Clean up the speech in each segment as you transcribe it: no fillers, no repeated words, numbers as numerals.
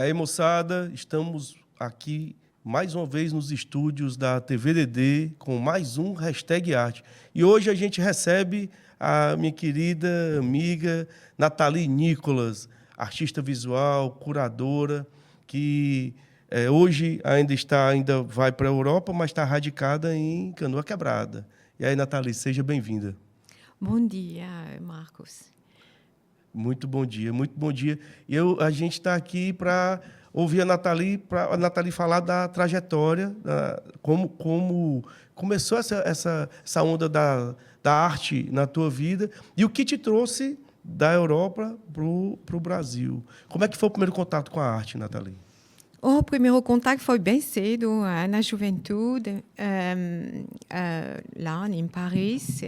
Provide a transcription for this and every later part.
aí, moçada, estamos aqui mais uma vez nos estúdios da TVDD com mais um Hashtag Arte. E hoje a gente recebe a minha querida amiga Nathalie Nicolas, artista visual, curadora, que hoje ainda vai para a Europa, mas está radicada em Canoa Quebrada. E aí, Nathalie, seja bem-vinda. Bom dia, Marcos. Muito bom dia, muito bom dia. E a gente está aqui para ouvir a Nathalie falar da trajetória, como começou essa onda da arte na tua vida e o que te trouxe da Europa para o Brasil. Como é que foi o primeiro contato com a arte, Nathalie? O primeiro contato foi bem cedo, na juventude, lá em Paris.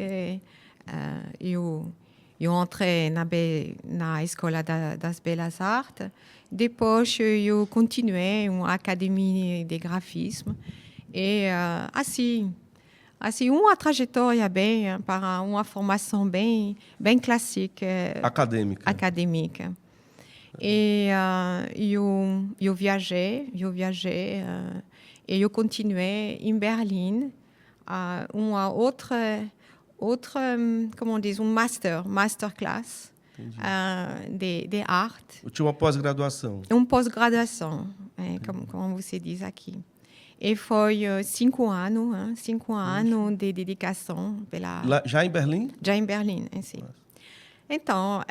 Eu entrei na Escola das Belas Artes. Depois, eu continuei uma academia de grafismo. E, assim, uma trajetória para uma formação bem clássica. Acadêmica. E eu viajei e eu continuei em Berlim, uma outra como diz, masterclass de arte. Eu tinha uma pós-graduação. Uma pós-graduação, como você diz aqui. E foi 5 anos, 5 anos de dedicação. Já em Berlim? Já em Berlim, sim. Então,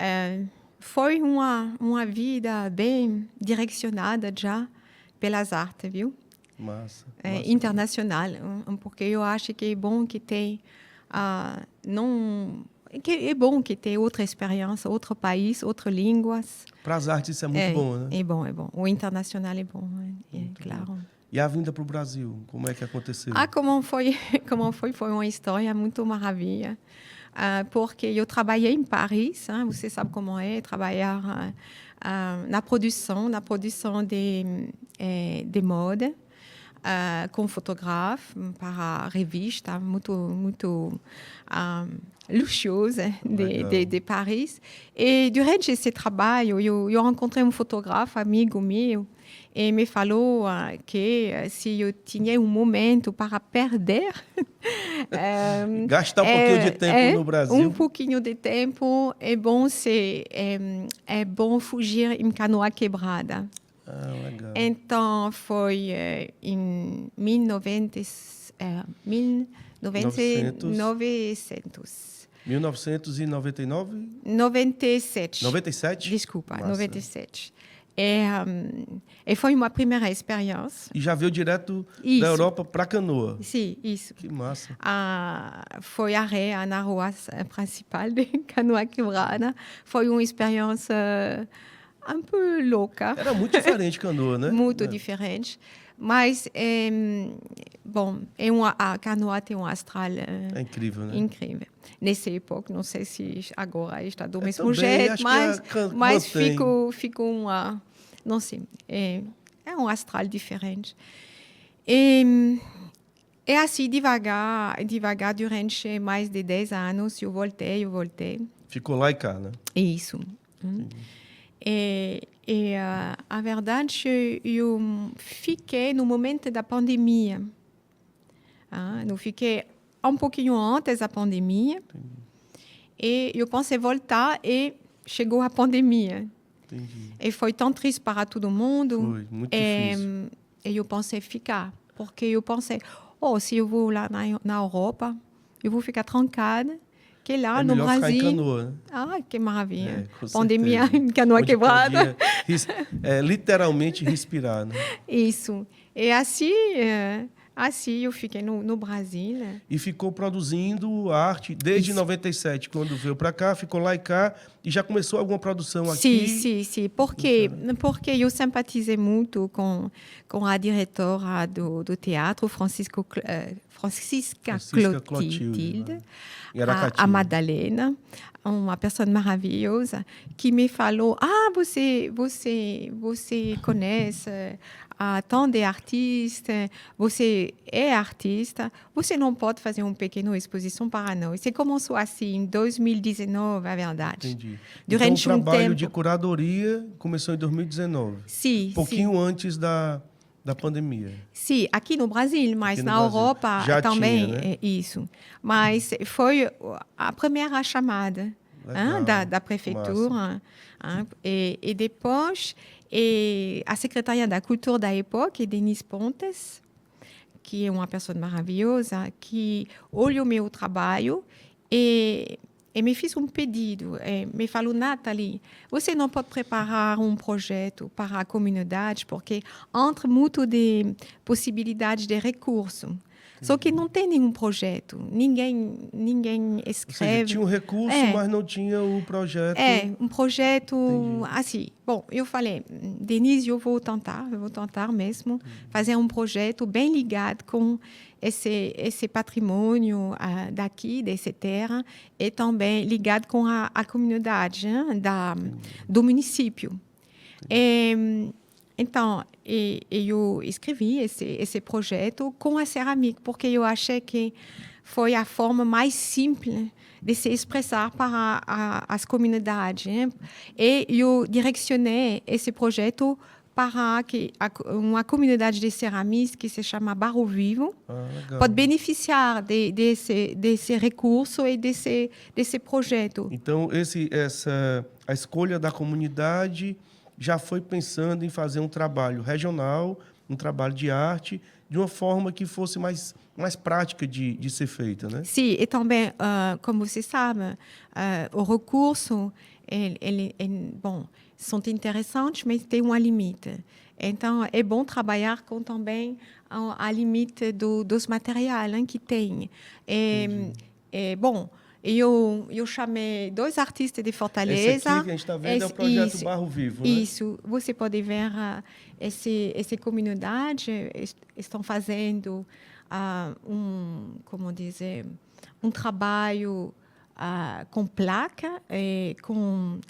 foi uma vida bem direcionada já pelas artes, viu? Massa. Internacional, porque eu acho que é bom que tem é bom que tenha outra experiência, outro país, outras línguas. Para as artes isso é muito bom, né? É bom. O internacional é bom, claro. Bom. E a vinda para o Brasil, como é que aconteceu? Como foi uma história muito maravilha. Porque eu trabalhei em Paris, você sabe como é trabalhar na produção de moda. Com fotógrafo para revista muito luxuosa de Paris. E durante esse trabalho, eu encontrei um fotógrafo, amigo meu, e me falou que se eu tinha um momento para perder... gastar um pouquinho de tempo no Brasil. Um pouquinho de tempo, é bom fugir em Canoa Quebrada. Legal. Então, foi em 1900. 1999? 97. 97? Desculpa, Massa. 97. E foi uma primeira experiência. E já veio direto da Europa para Canoa? Sim, isso. Que massa. Foi na rua principal de Canoa Quebrada. Foi uma experiência um pouco louca. Era muito diferente Canoa, né? Muito diferente. Mas, a Canoa tem um astral incrível, né? Incrível. Nessa época, não sei se agora está do mesmo jeito, mas fica uma... Não sei, é um astral diferente. E assim, devagar, durante mais de 10 anos, eu voltei. Ficou lá e cá, né? Isso. E a verdade, eu fiquei no momento da pandemia. Eu fiquei um pouquinho antes da pandemia. Entendi. E eu pensei voltar e chegou a pandemia. Entendi. E foi tão triste para todo mundo. Foi, muito difícil. E eu pensei ficar. Porque eu pensei, se eu vou lá na Europa, eu vou ficar trancada. Que lá no Brasil. Ficar em Canoa, né? Que maravilha. Pandemia em Canoa Quebrada. Literalmente respirar, né? Isso. E assim eu fiquei no Brasil. E ficou produzindo arte desde 97, quando veio para cá, ficou lá e cá, e já começou alguma produção aqui? Sim. Porque eu simpatizei muito com a diretora do teatro, Francisca Clotilde, a Madalena, uma pessoa maravilhosa, que me falou: você conhece tanto de artistas, você é artista, você não pode fazer uma pequena exposição para nós. Você começou assim em 2019, é verdade. Entendi. Durante então, o trabalho de curadoria começou em 2019. Sim. Pouquinho antes da pandemia. Sim, aqui no Brasil, mas na Europa já também tinha, né? isso. Mas foi a primeira chamada da prefeitura. E depois a secretária da Cultura da época, Denise Pontes, que é uma pessoa maravilhosa, que olhou meu trabalho e me fez um pedido. Me falou: Nathalie, você não pode preparar um projeto para a comunidade porque entre muito de possibilidades de recurso. Só que não tem nenhum projeto. Ninguém escreve. Ou seja, tinha um recurso, mas não tinha o projeto. Um projeto assim. Bom, eu falei: Denise, eu vou tentar mesmo fazer um projeto bem ligado com esse patrimônio daqui, dessa terra, e também ligado com a comunidade do município. Então, eu escrevi esse projeto com a cerâmica, porque eu achei que foi a forma mais simples de se expressar para as comunidades. E eu direcionei esse projeto para uma comunidade de ceramistas que se chama Barro Vivo, pode beneficiar desse recurso e desse projeto. Então, a escolha da comunidade já foi pensando em fazer um trabalho regional, um trabalho de arte, de uma forma que fosse mais prática de ser feita, né? Sim, e também, como você sabe, o recurso, bom, são interessantes, mas tem um limite. Então, é bom trabalhar com também a limite dos materiais que tem. Bom, eu chamei 2 artistas de Fortaleza. Esse aqui que a gente está vendo é o projeto Barro Vivo, né? Isso. Você pode ver essa comunidade estão fazendo como dizer, um trabalho com placa, com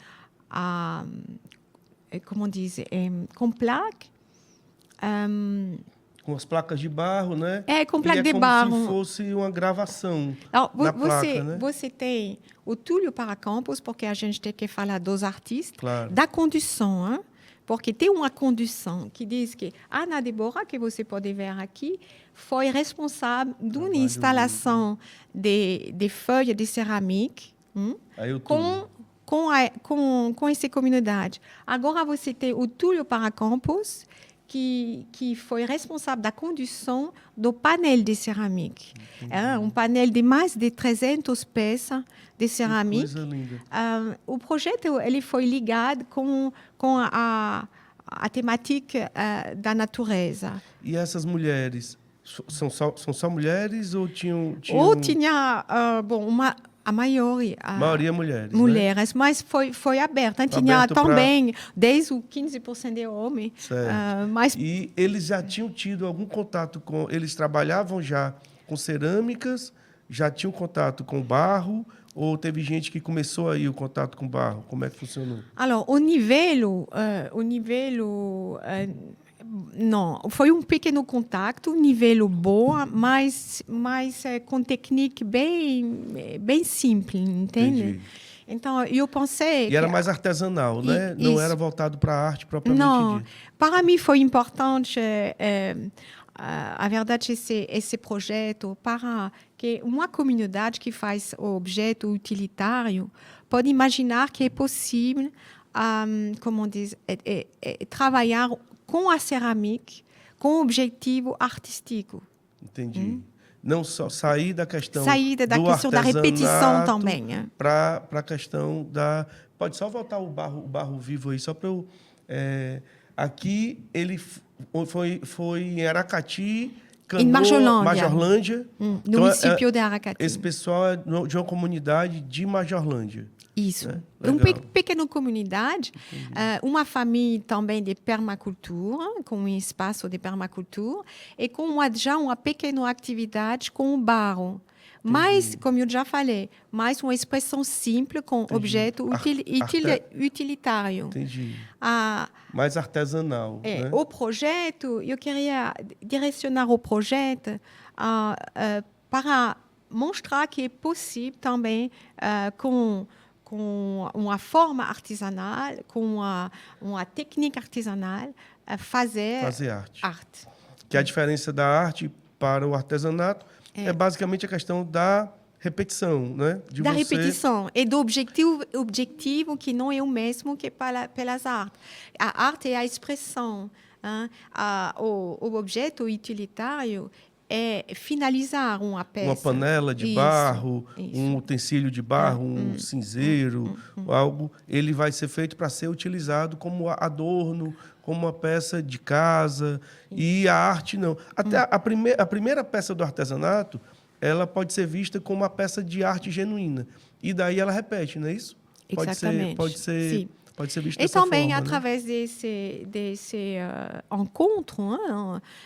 como dizer, com placa. Com as placas de barro, né? Com placa de barro. Como se fosse uma gravação na placa, né? Você tem o Túlio Paracampos, porque a gente tem que falar dos artistas, claro. Da condução, porque tem uma condução que diz que a Ana Débora, que você pode ver aqui, foi responsável de uma instalação de folhas de cerâmica com essa comunidade. Agora você tem o Túlio Paracampos, que foi responsável da condução do painel de cerâmica. Um painel de mais de 300 peças de cerâmica. Que coisa linda. O projeto ele foi ligado com a temática da natureza. E essas mulheres, são só mulheres ou tinham... Ou tinha, a maioria mulheres, né? Mas foi aberta. Tinha também, desde os 15% de homens. E eles já tinham tido algum contato com... Eles trabalhavam já com cerâmicas, já tinham contato com barro, ou teve gente que começou aí o contato com barro? Como é que funcionou? Alors, o nível não, foi um pequeno contato, nível bom, mas com técnica bem simples, entende? Entendi. Então, eu pensei... E era mais artesanal, né? Não era voltado para a arte propriamente dita. Para mim foi importante, a verdade, esse projeto para que uma comunidade que faz o objeto utilitário pode imaginar que é possível, como diz, trabalhar com a cerâmica, com objetivo artístico. Entendi. Não só sair da questão da repetição também. Para a questão da... Pode só voltar o barro vivo aí, só para eu... Aqui ele foi em Aracati, em Majorlândia. No município de Aracati. Esse pessoal é de uma comunidade de Majorlândia. Isso. Né? Uma pequena comunidade, uma família também de permacultura, com um espaço de permacultura, e com já uma pequena atividade com o barro. Mas, como eu já falei, mais uma expressão simples com objeto utilitário. Entendi. Mais artesanal. Né? O projeto, eu queria direcionar o projeto para mostrar que é possível também com uma forma artesanal, com uma técnica artesanal, fazer arte. Que a diferença da arte para o artesanato é basicamente a questão da repetição, né? Repetição e do objetivo que não é o mesmo que pelas artes. A arte é a expressão. Hein? O objeto utilitário é finalizar uma peça. Uma panela de barro, um utensílio de barro, um cinzeiro, algo. Ele vai ser feito para ser utilizado como adorno, como uma peça de casa. E a arte não. Até a primeira peça do artesanato, ela pode ser vista como uma peça de arte genuína. E daí ela repete, não é isso? Exatamente. Pode ser vista e dessa também, forma, através desse encontro,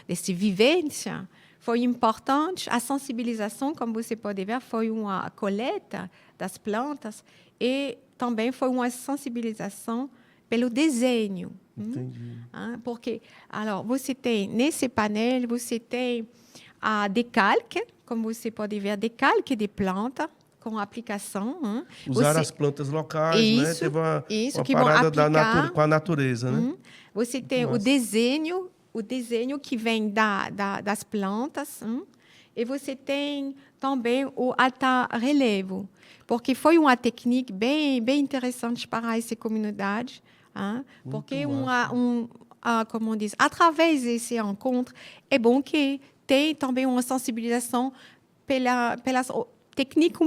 dessa vivência, foi importante a sensibilização, como você pode ver, foi uma coleta das plantas e também foi uma sensibilização pelo desenho. Entendi. Porque, você tem, nesse painel, você tem a decalque, como você pode ver, decalque de planta com aplicação. Usar as plantas locais, né? Teve uma que parada com a natureza, né? Você tem o desenho que vem das plantas, e você tem também o alto relevo, porque foi uma técnica bem interessante para essa comunidade, porque como diz, através desse encontro, é bom que tem também uma sensibilização pelas técnicas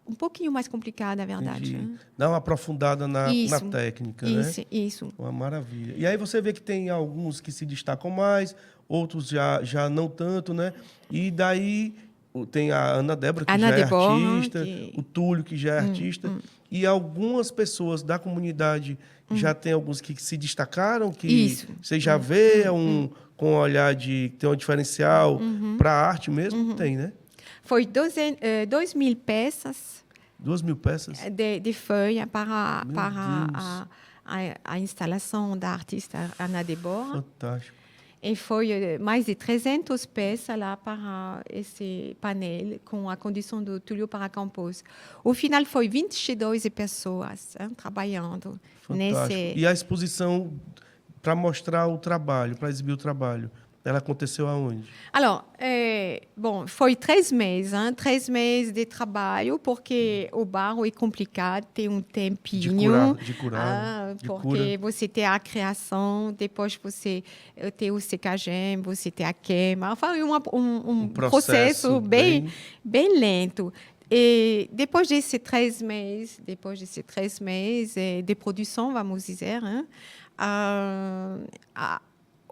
um pouquinho mais complicada, na verdade. Dá uma aprofundada na técnica, né? Isso. Uma maravilha. E aí você vê que tem alguns que se destacam mais, outros já não tanto, né? E daí tem a Ana Débora, que já é artista, o Túlio, que já é artista, e algumas pessoas da comunidade já tem alguns que se destacaram, que você já vê com um olhar de ter um diferencial para a arte mesmo? Tem, né? Foi 2.000 peças. 2.000 peças? De folha para a instalação da artista Ana Débora. Fantástico. E foi mais de 300 peças lá para esse painel, com a condição do Túlio para compor. O final foi 22 pessoas trabalhando. Fantástico. E a exposição para mostrar o trabalho, para exibir o trabalho, ela aconteceu aonde? Foi 3 meses. 3 meses de trabalho, porque o barro é complicado, tem um tempinho. De curar. Porque você tem a criação, depois você tem o secagem, você tem a queima. Foi um processo bem lento. E depois desses 3 meses de produção, vamos dizer,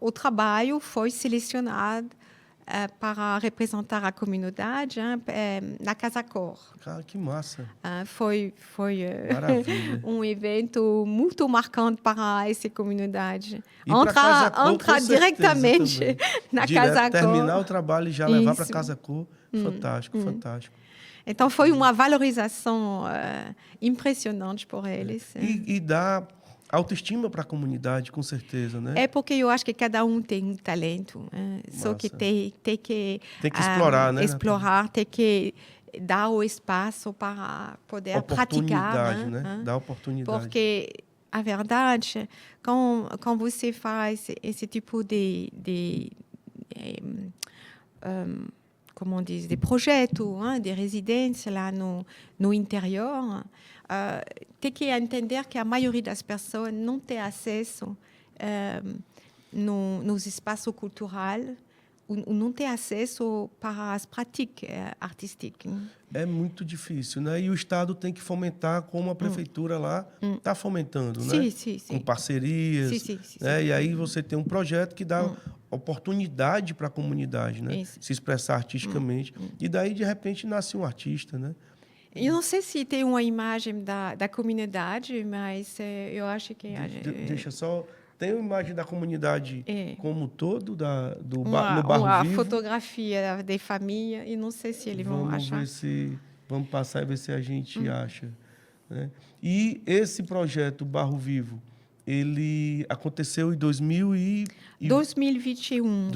o trabalho foi selecionado para representar a comunidade na Casa Cor. Que massa! Foi um evento muito marcante para essa comunidade. Entrar diretamente na Casa Cor. Terminar o trabalho e já levar para a Casa Cor. Fantástico, fantástico. Então, foi uma valorização impressionante por eles. E dá autoestima para a comunidade, com certeza, né? É porque eu acho que cada um tem um talento, só que tem que explorar, né? Explorar, tem que dar o espaço para poder praticar, né? Dar oportunidade. Porque a verdade, quando você faz esse tipo como diz, de projeto, de residência lá no interior, tem que entender que a maioria das pessoas não tem acesso nos espaços culturais, não tem acesso para as práticas artísticas. É muito difícil, né? E o Estado tem que fomentar, como a prefeitura lá está fomentando, né? Sim. Com parcerias. Né? E aí você tem um projeto que dá oportunidade para a comunidade, né? Se expressar artisticamente. E daí, de repente, nasce um artista, né? Eu não sei se tem uma imagem da comunidade, mas eu acho que... Deixa só... Tem uma imagem da comunidade como um todo, no Barro uma Vivo? Fotografia de família, e não sei se eles vão achar. Vamos passar e ver se a gente acha. Né? E esse projeto Barro Vivo, ele aconteceu em 2021. 2021.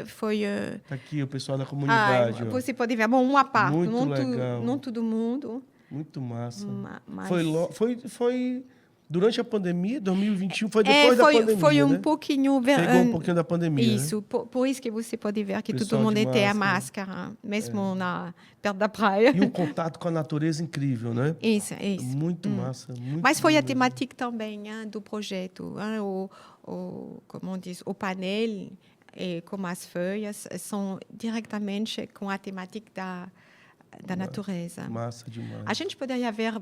Foi tá aqui o pessoal da comunidade. Você pode ver, bom, uma parte, muito legal. Não todo mundo. Muito massa. Mas... Foi durante a pandemia, 2021, foi depois da pandemia, foi né? Pouquinho... Pegou um pouquinho da pandemia, isso, né? por isso que você pode ver que pessoal todo mundo tem a máscara, mesmo perto da praia. E um contato com a natureza incrível, né? Isso. Muito massa. Muito Mas foi a temática também do projeto. Como diz, o painel, como as folhas, são diretamente com a temática da natureza. Massa demais. A gente poderia ver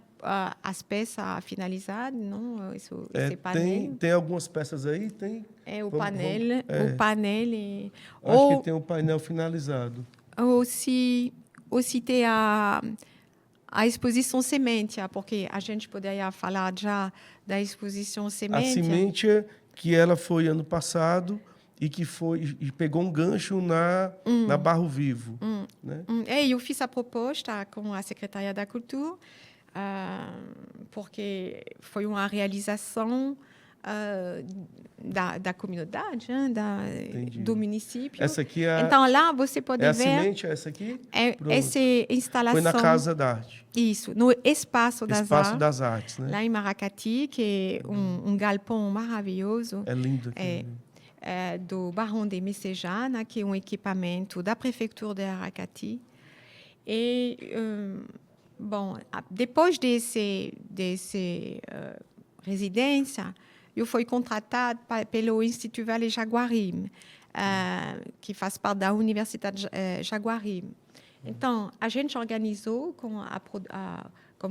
as peças finalizadas, não? Esse painel. Tem algumas peças aí? Tem. O painel. O painel. Acho que tem um painel finalizado. Ou se tem a exposição semente, porque a gente poderia falar já da exposição semente. A semente que ela foi ano passado e que pegou um gancho na Barro Vivo. Né? Eu fiz a proposta com a Secretaria da Cultura, porque foi uma realização da comunidade, do município. Essa aqui então, lá você pode ver... a semente, essa aqui? Essa instalação... Foi na Casa da Arte. Isso, no Espaço das Artes. Né? Lá em Maracati, que é um galpão maravilhoso. É lindo aqui. Do Barão de Messejana, que é um equipamento da Prefeitura de Aracati. E, depois desse residência, eu fui contratada pelo Instituto Vale Jaguaribe, que faz parte da Universidade Jaguaribe. Então, a gente organizou, como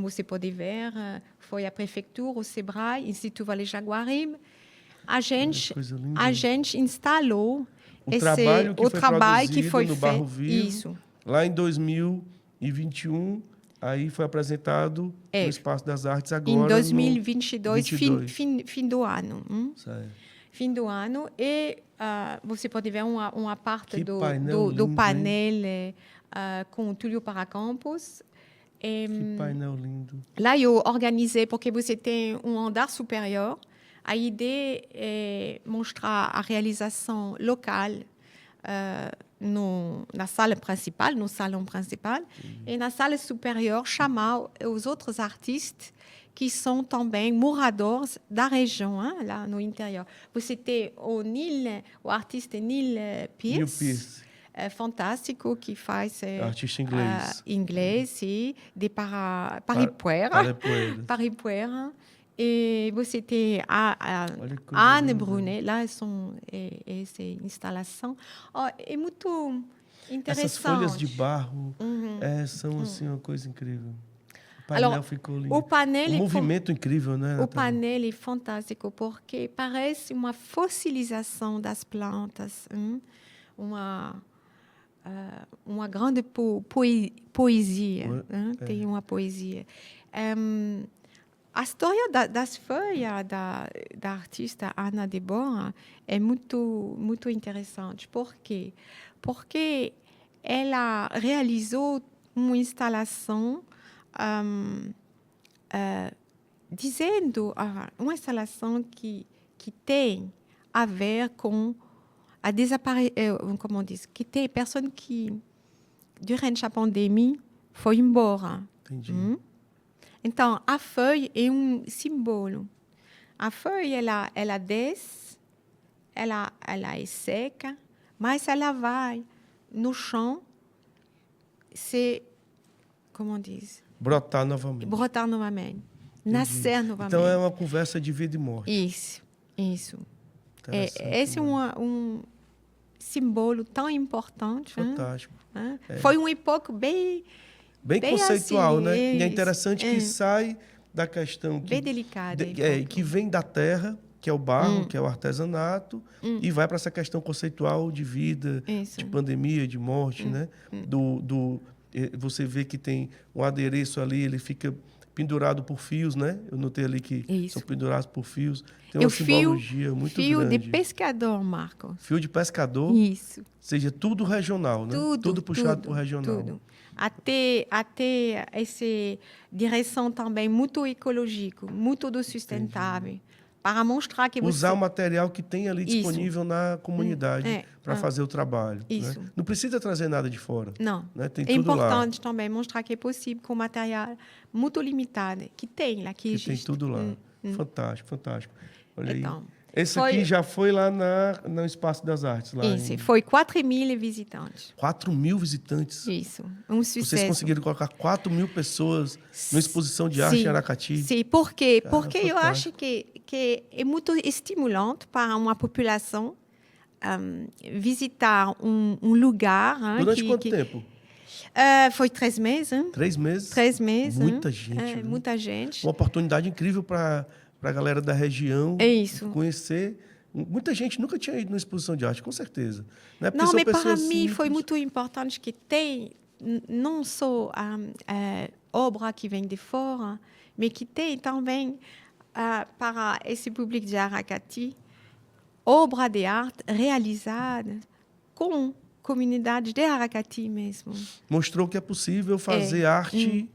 você pode ver, foi a Prefeitura, o SEBRAE, Instituto Vale Jaguaribe. A gente instalou o trabalho que foi feito. Barro Vivo. Lá em 2021, aí foi apresentado no Espaço das Artes agora. Em 2022, fim do ano. Fim do ano. E você pode ver uma parte do painel com o Túlio Paracampos. Que painel lindo. Lá eu organizei, porque você tem um andar superior. A ideia é mostrar a realização local na sala principal, no salão principal, e na sala superior chamar os outros artistas que são também moradores da região, lá no interior. Você tem o artista Neil Pearce, fantástico, que faz artista inglês e de Paripuera. E você tem a Anne Brunet, lá são essa instalação. É muito interessante. Essas folhas de barro são assim, uma coisa incrível. O painel ficou lindo. O movimento incrível, né? O painel é fantástico, porque parece uma fossilização das plantas. Uma grande poesia. Tem uma poesia. A história das folhas da artista Ana Débora é muito interessante. Por quê? Porque ela realizou uma instalação dizendo uma instalação que tem a ver com a como diz, que tem pessoas que durante a pandemia foi embora. Entendi. Então, a folha é um símbolo. A folha, ela desce, ela é seca, mas ela vai no chão, como diz? Brotar novamente. Entendi. Nascer novamente. Então, é uma conversa de vida e morte. Isso. Esse é um símbolo tão importante. Fantástico. Foi uma época bem conceitual, assim, né? E é interessante que sai da questão bem delicada, que vem da terra, que é o barro, que é o artesanato, e vai para essa questão conceitual de vida, de pandemia, de morte, né? você vê que tem um adereço ali, ele fica pendurado por fios, né? Eu notei ali que são pendurados por fios. Tem uma simbologia muito grande. Fio de pescador, Marco. Fio de pescador? Isso. Ou seja, tudo regional, né? Tudo puxado por regional. Tudo. Até essa direção também muito ecológica, muito do sustentável. Para mostrar que usar o material que tem ali disponível na comunidade para fazer o trabalho. Isso. Né? Não precisa trazer nada de fora. Não. Né? Tem é tudo importante lá. também mostrar que é possível com material muito limitado, que tem lá, que existe. Tem tudo lá. Fantástico, fantástico. Olha então, aí. Esse aqui já foi lá no Espaço das Artes. Lá foi 4.000 visitantes. 4.000 visitantes? Isso, um sucesso. Vocês conseguiram colocar 4.000 pessoas numa exposição de arte em Aracati? Sim, por quê? Porque eu acho que é muito estimulante para uma população visitar um lugar. Durante quanto tempo? Foi 3 meses. 3 meses? 3 meses. Muita gente. Muita gente. Uma oportunidade incrível para a galera da região conhecer. Muita gente nunca tinha ido numa exposição de arte, com certeza. Né? Não, mas para mim foi muito importante que tem não só obra que vem de fora, mas que tem também para esse público de Aracati obra de arte realizada com comunidade de Aracati mesmo. Mostrou que é possível fazer arte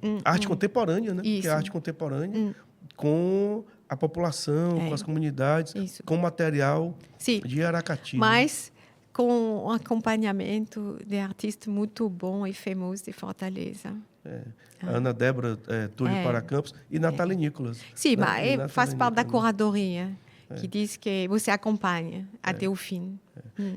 contemporânea, né? Isso. Que é arte contemporânea com a população, com as comunidades, com material de Aracati. Mas com um acompanhamento de artistas muito bom e famosos de Fortaleza. Ana Débora Túlio para Campos e Nathalie Nicolas. Sim, né? Mas faz parte da curadoria, que diz que você acompanha até o fim.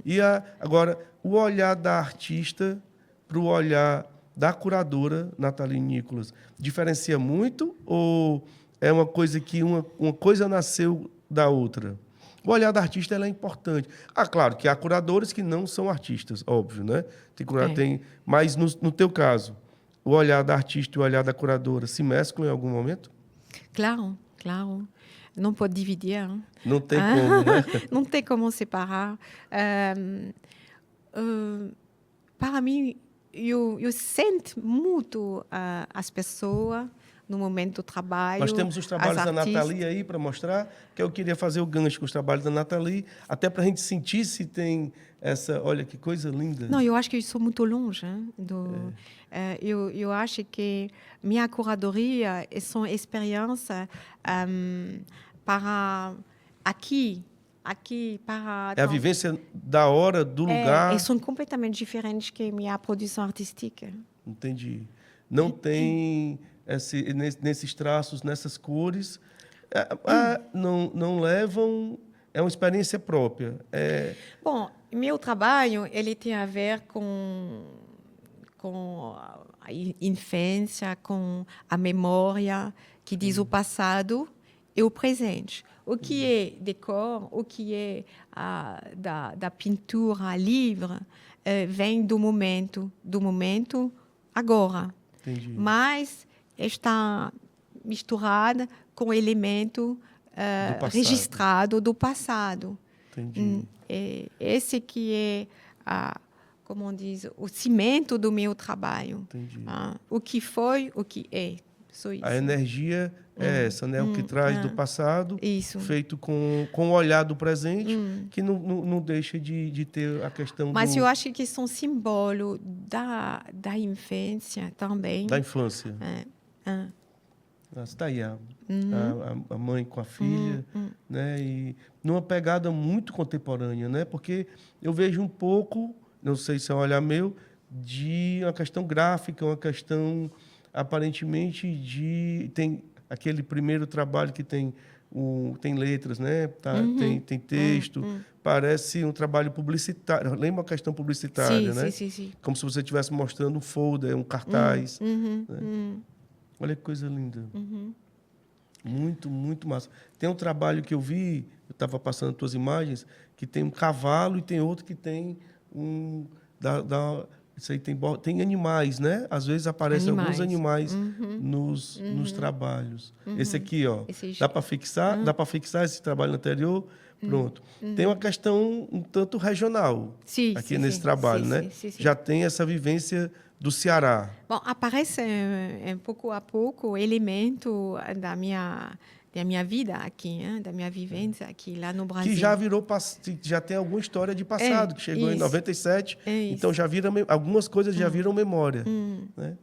E agora, o olhar da artista para o olhar da curadora, Nathalie Nicolas, diferencia muito ou é uma coisa que uma coisa nasceu da outra? O olhar da artista é importante. Claro que há curadores que não são artistas, óbvio, né? Mas no teu caso, o olhar da artista e o olhar da curadora se mesclam em algum momento? Claro, claro. Não pode dividir. Hein? Não tem como, né? Não tem como separar. Para mim, eu sinto muito as pessoas no momento do trabalho. Nós temos os trabalhos da Nathalie aí para mostrar, que eu queria fazer o gancho com os trabalhos da Nathalie, até para a gente sentir se tem essa... Olha, que coisa linda. Não, eu acho que eu sou muito longe. Hein, eu acho que minha curadoria são experiências para aqui para... É a vivência da hora, do lugar. E são completamente diferentes que minha produção artística. Entendi. Não tem... nesses traços, nessas cores, não levam... É uma experiência própria. Bom, meu trabalho ele tem a ver com a infância, com a memória, que diz o passado e o presente. O que é decor, o que é da pintura livre, vem do momento agora. Entendi. Mas está misturada com elemento registrado do passado. Entendi. Esse que é, como diz, o cimento do meu trabalho. Entendi. O que foi, o que é. Só isso. A energia é essa, né? O que traz do passado, isso. Feito com o olhar do presente, que não deixa de ter a questão Mas eu acho que são símbolo da infância também. Da infância. Está aí a mãe com a filha, né? E numa pegada muito contemporânea, né? Porque eu vejo um pouco, não sei se é um olhar meu, de uma questão gráfica, uma questão aparentemente tem aquele primeiro trabalho que tem letras, né? Tem texto, parece um trabalho publicitário. Lembra uma questão publicitária, né? Sim. Como se você estivesse mostrando um folder, um cartaz. Né? Olha que coisa linda. Muito, muito massa. Tem um trabalho que eu vi, eu estava passando as tuas imagens, que tem um cavalo e tem outro que tem isso aí tem animais, né? Às vezes aparecem alguns animais nos trabalhos. Esse aqui, ó, dá para fixar esse trabalho anterior, Pronto. Tem uma questão um tanto regional aqui nesse trabalho, né? Já tem essa vivência do Ceará. Bom, aparece pouco a pouco elemento da minha vida aqui, da minha vivência aqui lá no Brasil. Que já tem alguma história de passado, que chegou em 97, então já algumas coisas já viram memória. Né?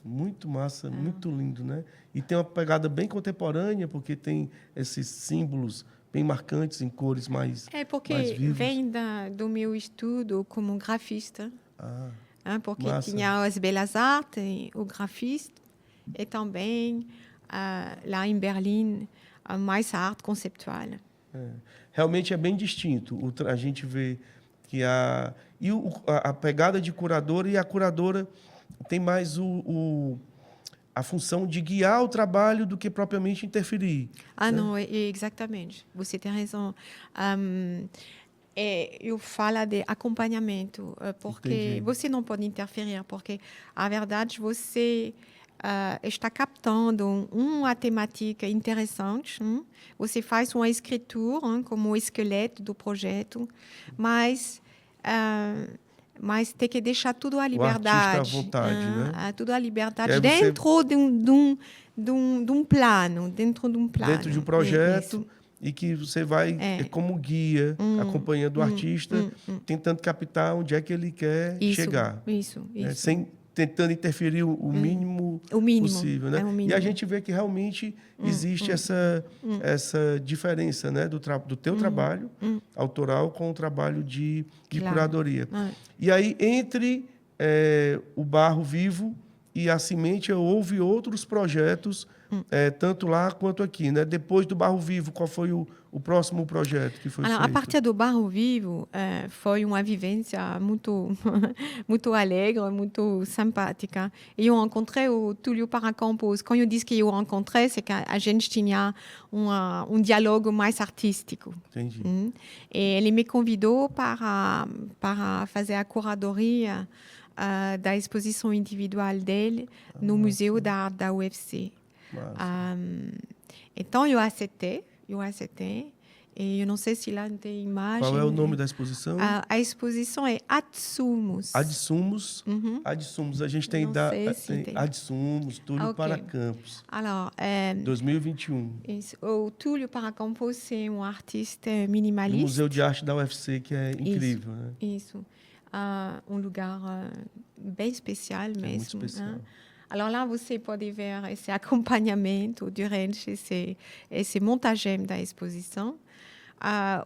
Muito massa, muito lindo, né? E tem uma pegada bem contemporânea, porque tem esses símbolos bem marcantes em cores mais porque mais vivas. Vem do meu estudo como grafista. Porque massa. tinha as belas artes, o grafista, e também lá em Berlim mais a arte conceptual. Realmente é bem distinto. A gente vê que a pegada de curadora, e a curadora tem mais a função de guiar o trabalho do que propriamente interferir. Né? Não, exatamente. Você tem razão. Eu falo de acompanhamento, porque Entendi. você não pode interferir, porque, a verdade, você está captando uma temática interessante, você faz uma escritura como o esqueleto do projeto, mas tem que deixar tudo à liberdade. O artista à vontade, né? Tudo à liberdade, dentro de um plano. Dentro de um projeto. E que você vai como guia, acompanhando o artista, tentando captar onde é que ele quer chegar. Isso. Tentando interferir o mínimo possível. Né? E a gente vê que realmente existe essa diferença, né? do teu trabalho autoral com o trabalho de curadoria. E aí, entre o Barro Vivo e a Semente, houve outros projetos, tanto lá quanto aqui, né? Depois do Barro Vivo, qual foi o próximo projeto que foi feito? A partir do Barro Vivo, foi uma vivência muito, muito alegre, muito simpática. E eu encontrei o Túlio Paracampos. Quando eu disse que eu encontrei, c'est que a gente tinha um diálogo mais artístico. Entendi. E ele me convidou para fazer a curadoria da exposição individual dele no Museu da Arte da UFC. Então, eu aceitei. E eu não sei se lá tem imagem. Qual é o nome da exposição? A exposição é Adsumos. Adsumos. Adsumos. A gente tem Adsumos, Túlio Paracampos. Alors, 2021. O Túlio Paracampos é um artista minimalista. No Museu de Arte da UFC, que é incrível. Isso. Um lugar bem especial mesmo. Muito especial. Alors lá você pode ver esse acompanhamento durante esse montagem da exposição.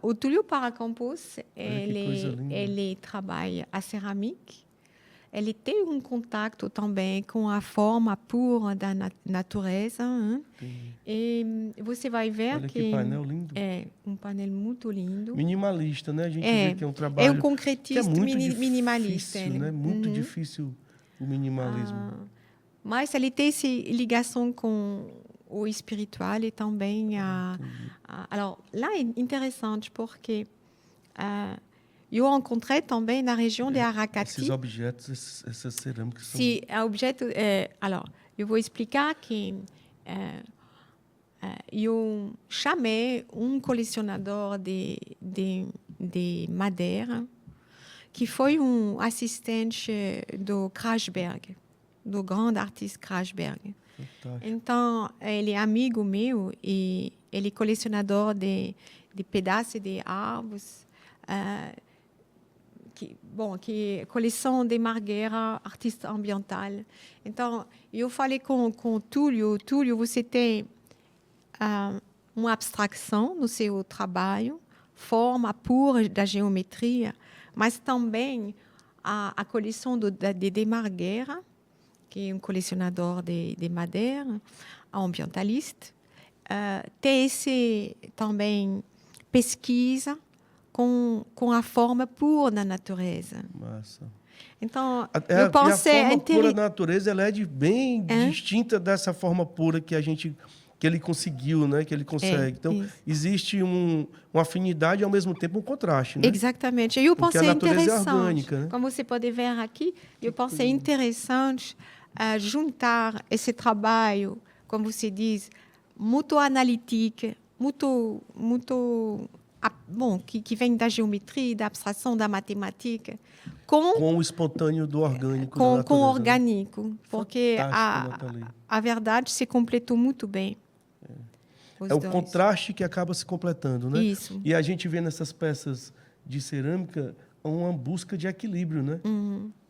O Túlio Paracampos, ele trabalha a cerâmica. Ele tem um contato também com a forma pura da natureza. E você vai ver Olha que painel lindo. É um painel muito lindo. Minimalista, né? A gente vê que é um trabalho... É um concretista minimalista. Difícil, né? Muito difícil o minimalismo. Mas ele tem essa ligação com o espiritual e também alors, lá é interessante porque eu encontrei também na região de Aracati. Esses objetos, essas cerâmicas são... Sim, objeto... alors, eu vou explicar que eu chamei um colecionador de madeira que foi um assistente do Krasberg, do grande artista Krasberg. Fantástico. Então, ele é amigo meu e ele é colecionador de pedaços de árvores, que é coleção de Margueira, artista ambiental. Então, eu falei com o Túlio. Túlio, você tem uma abstração no seu trabalho, forma pura da geometria, mas também a coleção de Margueira, que é um colecionador de madeira, ambientalista, tem também pesquisa com a forma pura da natureza. Massa. Então, eu pensei... A forma pura da natureza ela é bem distinta dessa forma pura que ele conseguiu, né? Que ele consegue. Então, existe uma afinidade e, ao mesmo tempo, um contraste. Né? Exatamente. E eu porque pensei a natureza interessante. É orgânica, né? Como você pode ver aqui, eu pensei interessante juntar esse trabalho, como você diz, muito analítico, muito que vem da geometria, da abstração, da matemática, com o espontâneo do orgânico. Com o orgânico, porque a verdade se completou muito bem. É o contraste que acaba se completando, né? Isso. E a gente vê nessas peças de cerâmica uma busca de equilíbrio, né?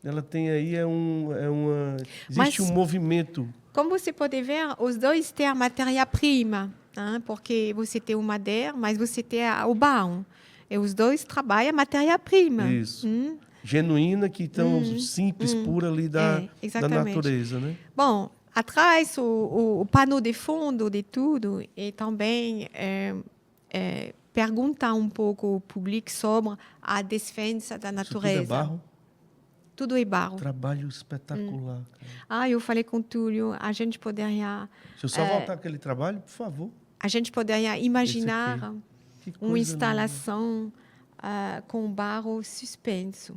Ela tem aí existe um movimento. Como você pode ver, os dois têm a matéria-prima, hein? Porque você tem o madeira, mas você tem o barro. E os dois trabalham a matéria-prima. Isso. Genuína, que tão simples, pura ali da natureza, né? Bom, atrás, o pano de fundo de tudo e também perguntar um pouco ao público sobre a defesa da natureza. Isso tudo é barro? Tudo é barro. Trabalho espetacular. Eu falei com o Túlio, a gente poderia... Deixa eu só voltar aquele trabalho, por favor. A gente poderia imaginar uma instalação com barro suspenso.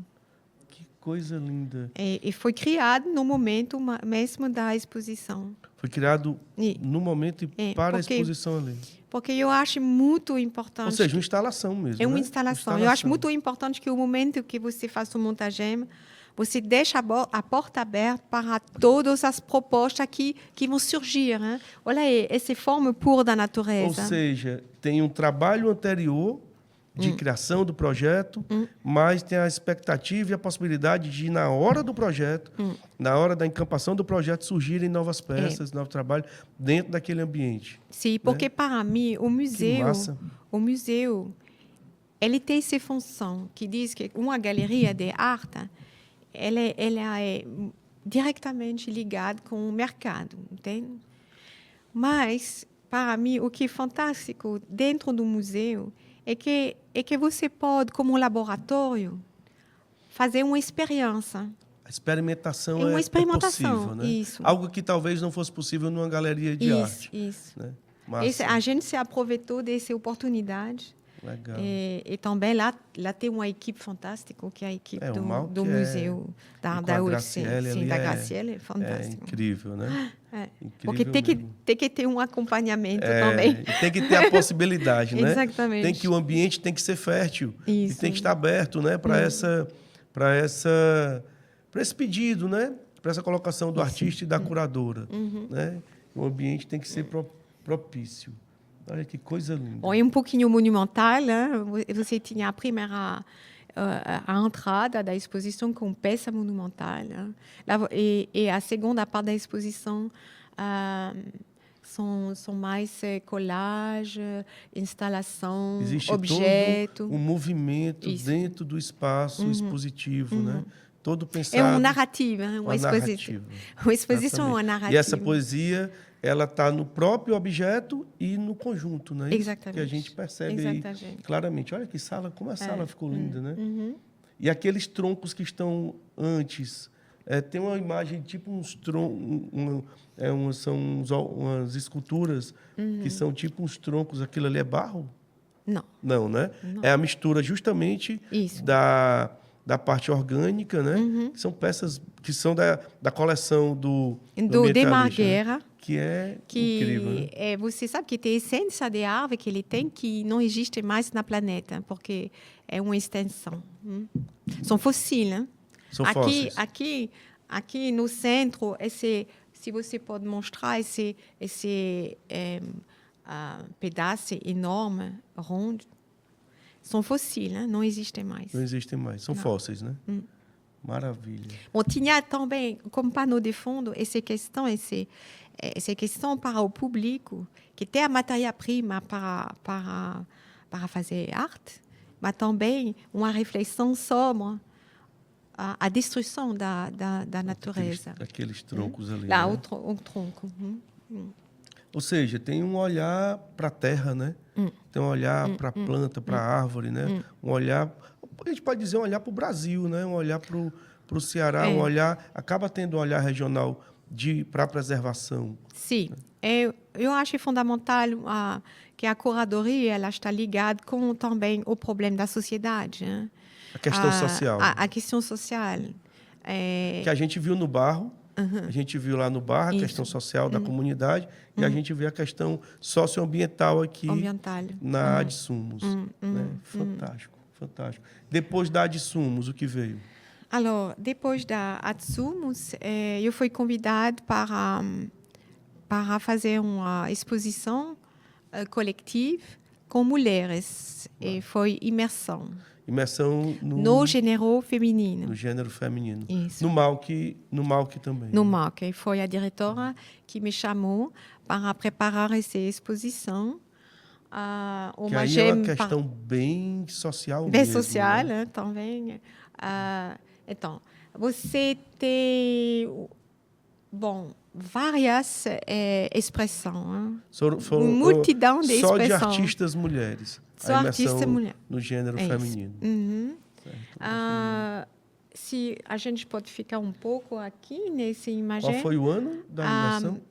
Que coisa linda. E foi criado no momento mesmo da exposição. Foi criado no momento para a exposição ali. Porque eu acho muito importante... Ou seja, uma instalação mesmo. É uma instalação. Eu acho muito importante que o momento que você faz o montagem, você deixa a porta aberta para todas as propostas que vão surgir. Hein? Olha aí, essa forma pura da natureza. Ou seja, tem um trabalho anterior de criação do projeto, mas tem a expectativa e a possibilidade de, na hora do projeto, na hora da encampação do projeto, surgirem novas peças, novos trabalhos dentro daquele ambiente. Sim, porque para mim, o museu, ele tem essa função, que diz que uma galeria de arte, ela é diretamente ligada com o mercado, entende? Mas, para mim, o que é fantástico dentro do museu é que você pode, como laboratório, fazer uma experiência. A experimentação uma experimentação, possível, né? Isso. Algo que talvez não fosse possível numa galeria de arte. Isso. Né? A gente se aproveitou dessa oportunidade. Legal. E também lá tem uma equipe fantástica, que é a equipe do museu da UFC. Sim, da Graciele, é fantástico. É incrível, né? Incrível. Porque tem que ter um acompanhamento também. Tem que ter a possibilidade, né? Exatamente. O ambiente tem que ser fértil. Isso. E tem que estar aberto, né? Para esse pedido, né? Para essa colocação do artista e da curadora. Né? O ambiente tem que ser propício. Olha que coisa linda. Bom, e um pouquinho monumental, né? Você tinha a primeira a entrada da exposição com peça monumental. Né? E a segunda parte da exposição são mais collage, instalação, existe objeto. Todo um movimento dentro do espaço expositivo, né? Todo pensado. É uma narrativa, uma exposição. Uma exposição é uma narrativa. E essa poesia, ela está no próprio objeto e no conjunto, né? Exatamente. Que a gente percebe aí claramente. Olha que sala, como a sala ficou linda, né? E aqueles troncos que estão antes, tem uma imagem tipo uns troncos, são umas esculturas que são tipo uns troncos. Aquilo ali é barro? Não, né? Não. É a mistura justamente da parte orgânica, né? Que são peças que são da coleção do Demarguera, né? Que é incrível. Né? Você sabe que tem essência de árvore que ele tem que não existe mais na planeta, porque é uma extensão. São fósseis, né? São fósseis. Aqui no centro, se você pode mostrar esse pedaço enorme, rondo, são fósseis, né? Não existem mais. Não existem mais, são fósseis, né? Maravilha. Bom, tinha também, como pano de fundo, essa questão para o público, que tem a matéria-prima para fazer arte, mas também uma reflexão sobre a destruição da natureza. Aqueles troncos ali. Lá, né? o tronco. Ou seja, tem um olhar para a terra, né? Tem um olhar para a planta, para a árvore, né? Um olhar, a gente pode dizer um olhar para o Brasil, né? Um olhar para o Ceará, um olhar, acaba tendo um olhar regional para a preservação. Sim, eu acho fundamental que a curadoria ela está ligada com também o problema da sociedade. Né? A questão social. A questão social. Que a gente viu no barro, A gente viu lá no bar a questão social da comunidade e a gente vê a questão socioambiental aqui na Adsumos. Né? Fantástico, fantástico. Depois da Adsumos, o que veio? Alors, depois da Adsumos, eu fui convidada para fazer uma exposição coletiva com mulheres. E foi imersão. Imersão no gênero feminino. No gênero feminino. Isso. No Malk também. No Malk. Foi a diretora que me chamou para preparar essa exposição. Que aí é uma questão bem social bem mesmo. Bem social, né? Também. Então, você tem... Bom, várias expressões. Uma multidão de expressões. Só de artistas mulheres. Só artista mulher. No gênero feminino. Se a gente pode ficar um pouco aqui nessa imagem. Qual foi o ano da imersão?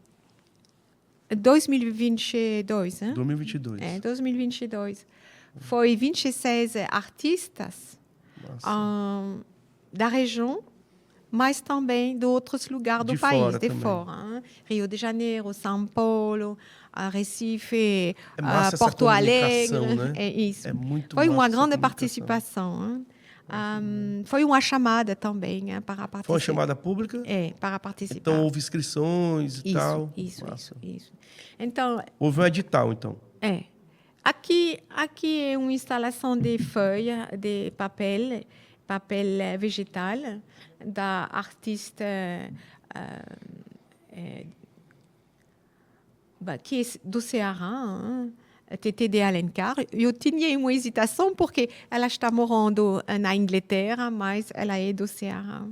2022, né? 2022. 2022. Foi 26 artistas da região, mas também de outros lugares do país, de fora. Rio de Janeiro, São Paulo, Recife, Porto Alegre. Né? É isso. É muito Foi uma grande participação. Foi uma chamada também para participar. Foi uma chamada pública? Para participar. Então, houve inscrições e tal? Isso. Então, houve um edital, então? Aqui é uma instalação de folhas de papel vegetal, da artista que é do Ceará, Tété de Alencar. Eu tinha uma hesitação porque ela está morando na Inglaterra, mas ela é do Ceará.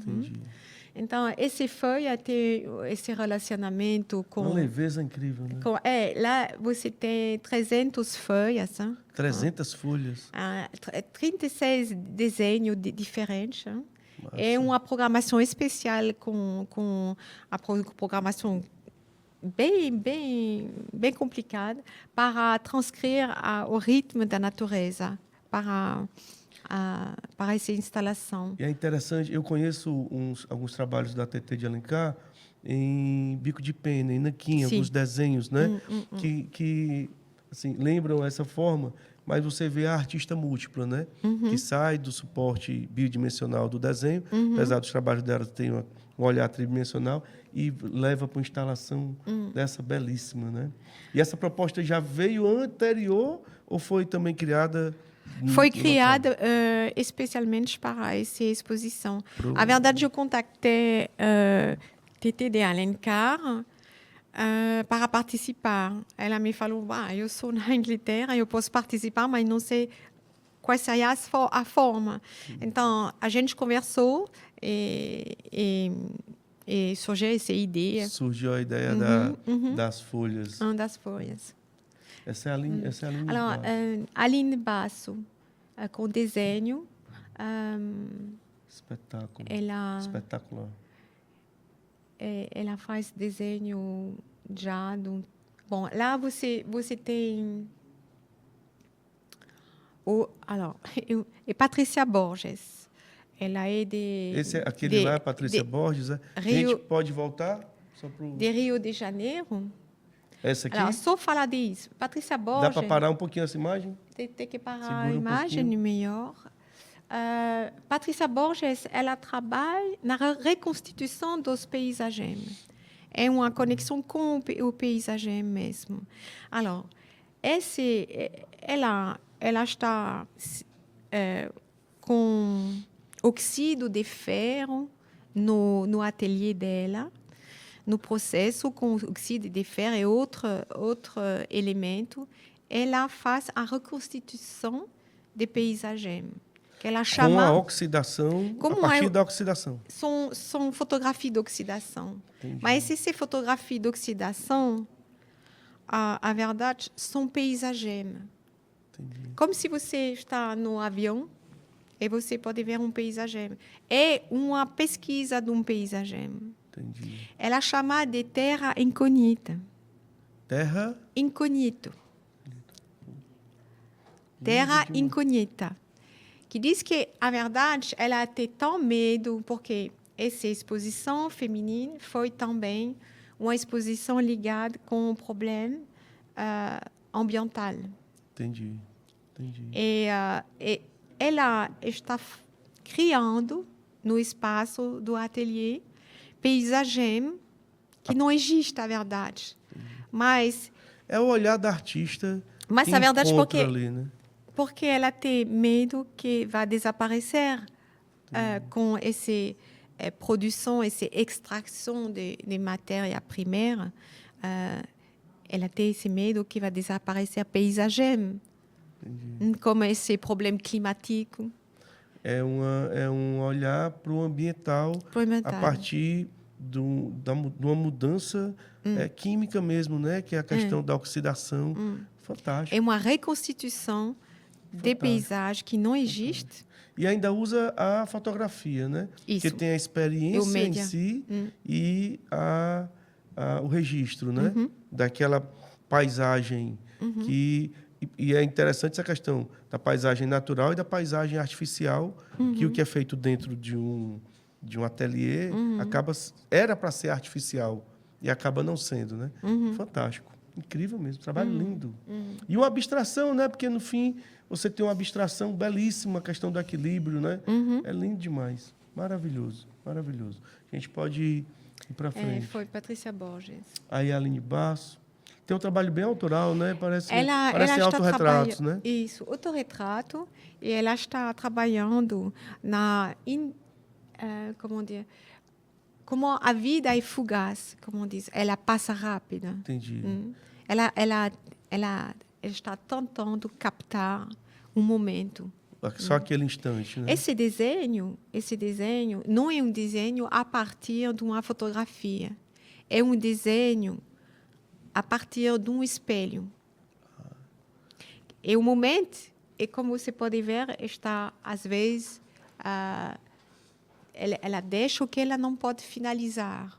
Então, esse folha tem esse relacionamento com... Uma leveza incrível, né? Lá você tem 300 folhas. 300 folhas? 36 desenhos diferentes. É uma programação especial com a programação bem complicada para transcrever o ritmo da natureza para essa instalação. E é interessante, eu conheço alguns trabalhos da Tété de Alencar em Bico de Pena, em Nanquim, alguns desenhos, né? Que assim, lembram essa forma, mas você vê a artista múltipla, né? Que sai do suporte bidimensional do desenho, apesar dos trabalhos dela terem um olhar tridimensional, e leva para uma instalação dessa belíssima, né? E essa proposta já veio anterior ou foi também criada... Foi criada especialmente para essa exposição. A verdade, eu contactei Tété de Alencar para participar. Ela me falou, eu sou na Inglaterra, eu posso participar, mas não sei qual seria a forma. Então, a gente conversou e surgiu essa ideia. Surgiu a ideia das folhas. Das folhas. Essa é a linha Alors, Aline Basso, com desenho. Espetáculo. Espetacular. Ela faz desenho já bom, lá você tem é Patrícia Borges. Ela é de... Aquele lá é Patrícia Borges, é? A gente pode voltar? De Rio de Janeiro. Essa aqui? Alors, só falar disso. Patrícia Borges... Dá para parar um pouquinho essa imagem? Tem que parar a imagem melhor. Patrícia Borges, ela trabalha na reconstituição dos paisagens. É uma conexão com o paisagem mesmo. Alors, ela está com óxido de ferro no ateliê dela, no processo com óxido de ferro e outro elemento. Ela faz a reconstituição de paisagem. Que ela chama, com a oxidação, a partir da oxidação. São fotografias de oxidação. Entendi. Mas essas fotografias de oxidação, a verdade, são paisagens. Como se você está no avião e você pode ver um paisagem. É uma pesquisa de um paisagem. Entendi. Ela chama de terra incognita. Terra? Incognito. Terra incognita. Que diz que, a verdade, ela tem tão medo porque essa exposição feminina foi também uma exposição ligada com o problema ambiental. Entendi. E ela está criando no espaço do ateliê paisagem que não existe, a verdade. Mas é o olhar da artista. Mas a verdade é ali, né? Porque ela tem medo que vai desaparecer com essa produção, essa extração de matéria-primeira. Ela tem esse medo que vai desaparecer a paisagem, como esse problema climático. É um olhar para o ambiental a partir de uma mudança química mesmo, né? Que é a questão da oxidação. Fantástico. É uma reconstituição de paisagem que não existe. E ainda usa a fotografia, né? Isso. Que tem a experiência em si e o registro, né? Daquela paisagem que... E é interessante essa questão da paisagem natural e da paisagem artificial, que o que é feito dentro de um ateliê era para ser artificial e acaba não sendo, né? Fantástico. Incrível mesmo, trabalho lindo. E uma abstração, né? Porque, no fim, você tem uma abstração belíssima, a questão do equilíbrio, né? É lindo demais. Maravilhoso, maravilhoso. A gente pode ir para frente. Foi Patrícia Borges. Aí a Aline Basso. Tem um trabalho bem autoral, né? Parece autorretratos, né? Isso, autorretrato. E ela está trabalhando como a vida é fugaz, como diz. Ela passa rápida. Entendi. Ela está tentando captar um momento. Só aquele instante, né? Esse desenho não é um desenho a partir de uma fotografia. É um desenho a partir de um espelho. E o momento, como você pode ver, está, às vezes, ela deixa o que ela não pode finalizar.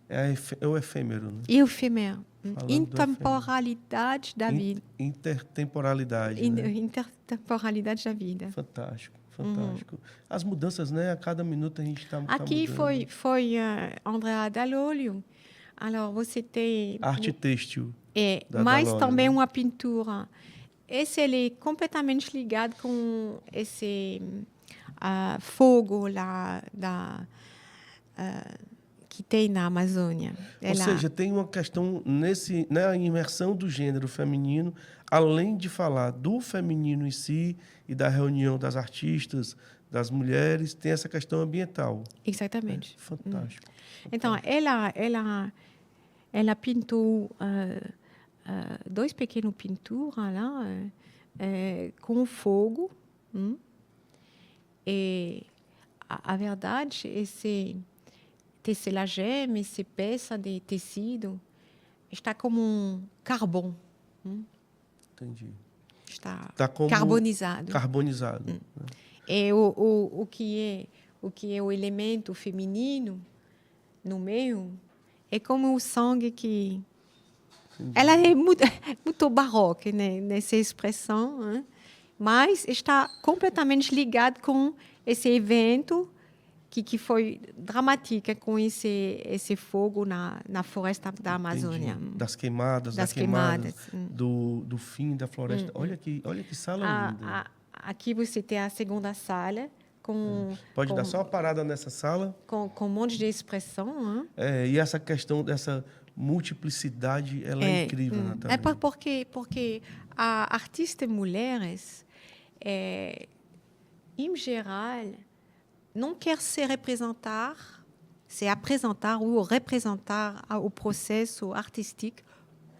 É o efêmero, né? E o efêmero. Intemporalidade da vida. Intertemporalidade. Intertemporalidade da vida. Fantástico, fantástico. As mudanças, né? A cada minuto a gente está mudando. Aqui foi Andrea Dall'Olio. Alors, você tem... Arte têxtil. Mas também uma pintura. Esse ele é completamente ligado com esse fogo lá que tem na Amazônia. Ou seja, tem uma questão na imersão do gênero feminino, além de falar do feminino em si e da reunião das artistas, das mulheres, tem essa questão ambiental. Exatamente. Fantástico. Então, ela pintou 2 pequenas pinturas lá, com fogo. E a verdade, esse tecelagem, essa peça de tecido, está como um carvão. Entendi. Está como carbonizado. Carbonizado. Né? E o que é o elemento feminino no meio é como o sangue que... Entendi. Ela é muito barroca, né, nessa expressão, né? Mas está completamente ligado com esse evento que foi dramático, com esse fogo na floresta da Amazônia. Entendi. Das queimadas, do fim da floresta. Olha que sala linda. Aqui você tem a segunda sala. Pode dar só uma parada nessa sala? Com um monte de expressão. E essa questão dessa multiplicidade, ela é incrível, Natália. É porque a artistas mulheres, em geral, não quer se apresentar ou representar o processo artístico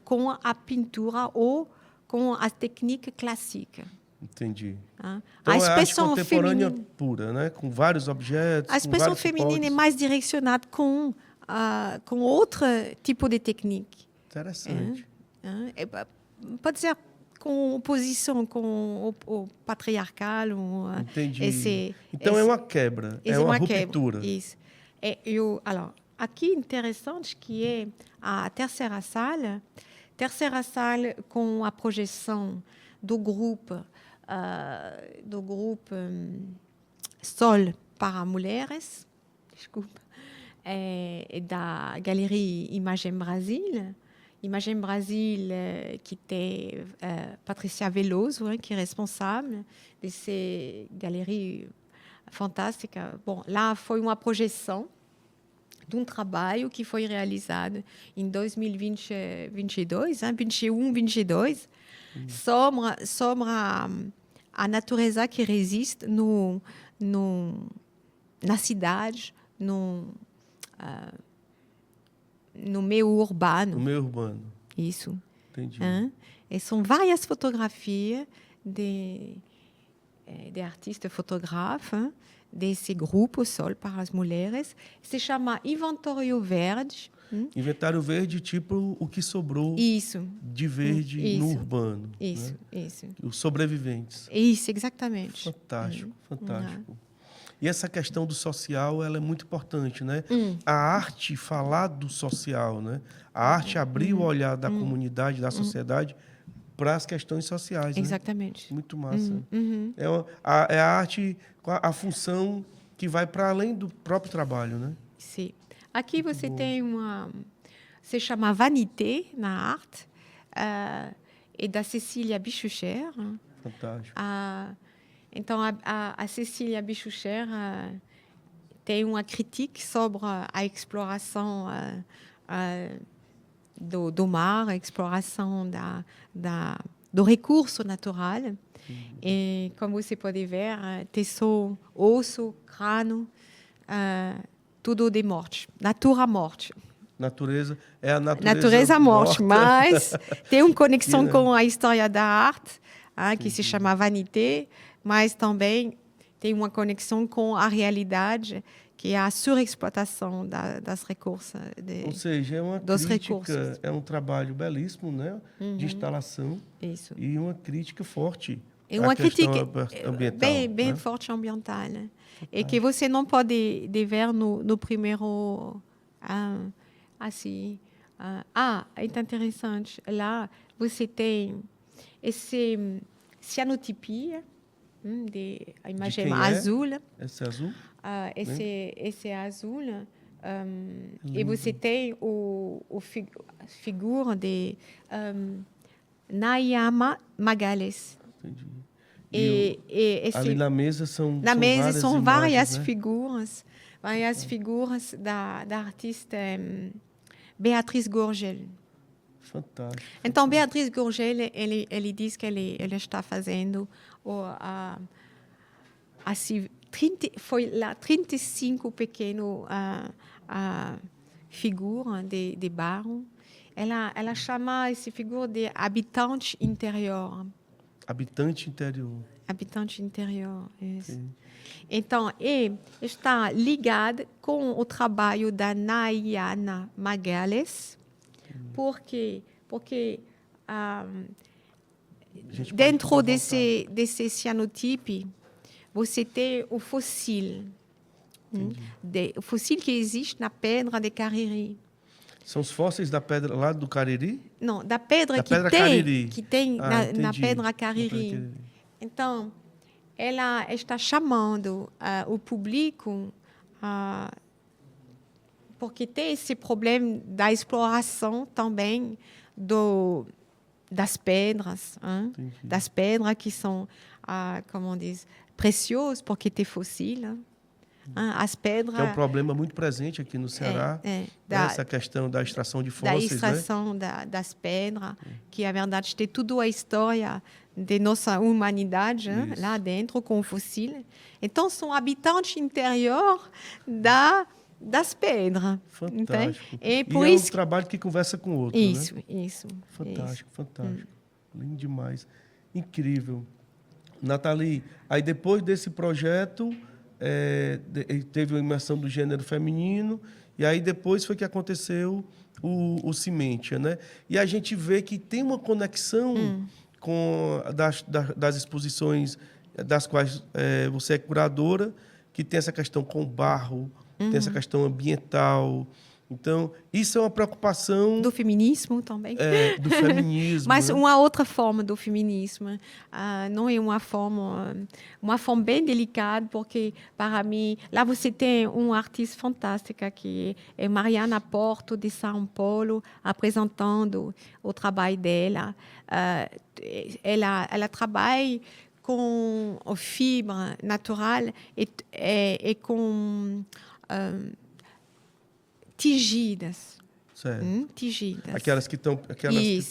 com a pintura ou com a técnica clássica. Entendi. Então, a expressão arte contemporânea pura, né? Com vários objetos. A expressão feminina é mais direcionada com outro tipo de técnica. Interessante. Pode ser com oposição com o patriarcal. Entendi. Então é uma quebra, é uma ruptura. Isso. Alors, aqui interessante que é a terceira sala com a projeção do grupo Sol para mulheres, desculpa, da Galerie Imagem Brasil. Imagem Brasil, que tem Patrícia Veloso, que é responsável dessa galeria fantástica. Bom, lá foi uma projeção de um trabalho que foi realizado em 2022, 21, 22, sobre a natureza que existe na cidade, no meio urbano. No meio urbano. Isso. Entendi. E são várias fotografias de artistas fotógrafos desse grupo Sol para as Mulheres. Se chama Inventário Verde. Inventário verde, tipo o que sobrou de verde no urbano. Isso, né? Isso. Os sobreviventes. Isso, exatamente. Fantástico, fantástico. E essa questão do social, ela é muito importante, né? A arte falar do social, né? A arte abrir o olhar da comunidade, da sociedade, para as questões sociais. Exatamente. Né? Muito massa. É a arte, a função que vai para além do próprio trabalho, né? Sim. Aqui você tem se chama Vanité na arte, e da Cecília Bichucher. Fantástico. Então, a Cecília Bichucher tem uma crítica sobre a exploração do mar, a exploração do recurso natural. E, como você pode ver, tecido, osso, crânio, tudo de morte, natura morte. Natureza é a natureza, natureza morte, mas tem uma conexão com a história da arte, que se chama Vanité, mas também tem uma conexão com a realidade, que é a surexplotação das recursos. Ou seja, é uma crítica, é um trabalho belíssimo, né, de instalação. Isso. E uma crítica forte. É uma crítica ambiental, bem né? forte ambiental. Né? E que você não pode ver no primeiro... assim. É interessante. Lá você tem essa cianotipia, a imagem azul. Esse azul? Esse azul. E você tem a figura de Nayama Magalhães. Entendi. Ali na mesa são várias imagens, figuras, figuras da artista Beatriz Gurgel. Fantástico. Então, Beatriz Gurgel, ele diz que ele está fazendo foi lá 35 pequenas figuras de barro. Ela chama essa figura de habitante interior. Habitante interior. Habitante interior, isso. Sim. Então, está ligado com o trabalho da Nayana Magalhães, porque dentro desse cianotipo, você tem o fóssil. O fóssil que existe na pedra de Cariri. São os fósseis da pedra lá do Cariri? Não, da pedra que tem na pedra Cariri. Então, ela está chamando o público porque tem esse problema da exploração também das pedras, das pedras que são, como diz, preciosas porque tem fóssil. As pedras... Que é um problema muito presente aqui no Ceará, essa questão da extração de fósseis. Da extração das pedras, que, na verdade, tem tudo a história de nossa humanidade lá dentro, com o fóssil. Então, são habitantes interiores das pedras. Fantástico. E é um trabalho que conversa com o outro, isso, né? Isso. Fantástico, fantástico. Lindo demais. Incrível. Nathalie, aí depois desse projeto... teve a imersão do gênero feminino, e aí depois foi que aconteceu o Cimentia, né? E a gente vê que tem uma conexão com das exposições das quais você é curadora, que tem essa questão com o barro, tem essa questão ambiental, Então, isso é uma preocupação... Do feminismo também. Do feminismo. Mas né? uma outra forma do feminismo. Não é uma forma bem delicada, porque, para mim, lá você tem uma artista fantástica, que é Mariana Porto, de São Paulo, apresentando o trabalho dela. Ela trabalha com fibra natural e com tingidas. Tingidas. Aquelas que estão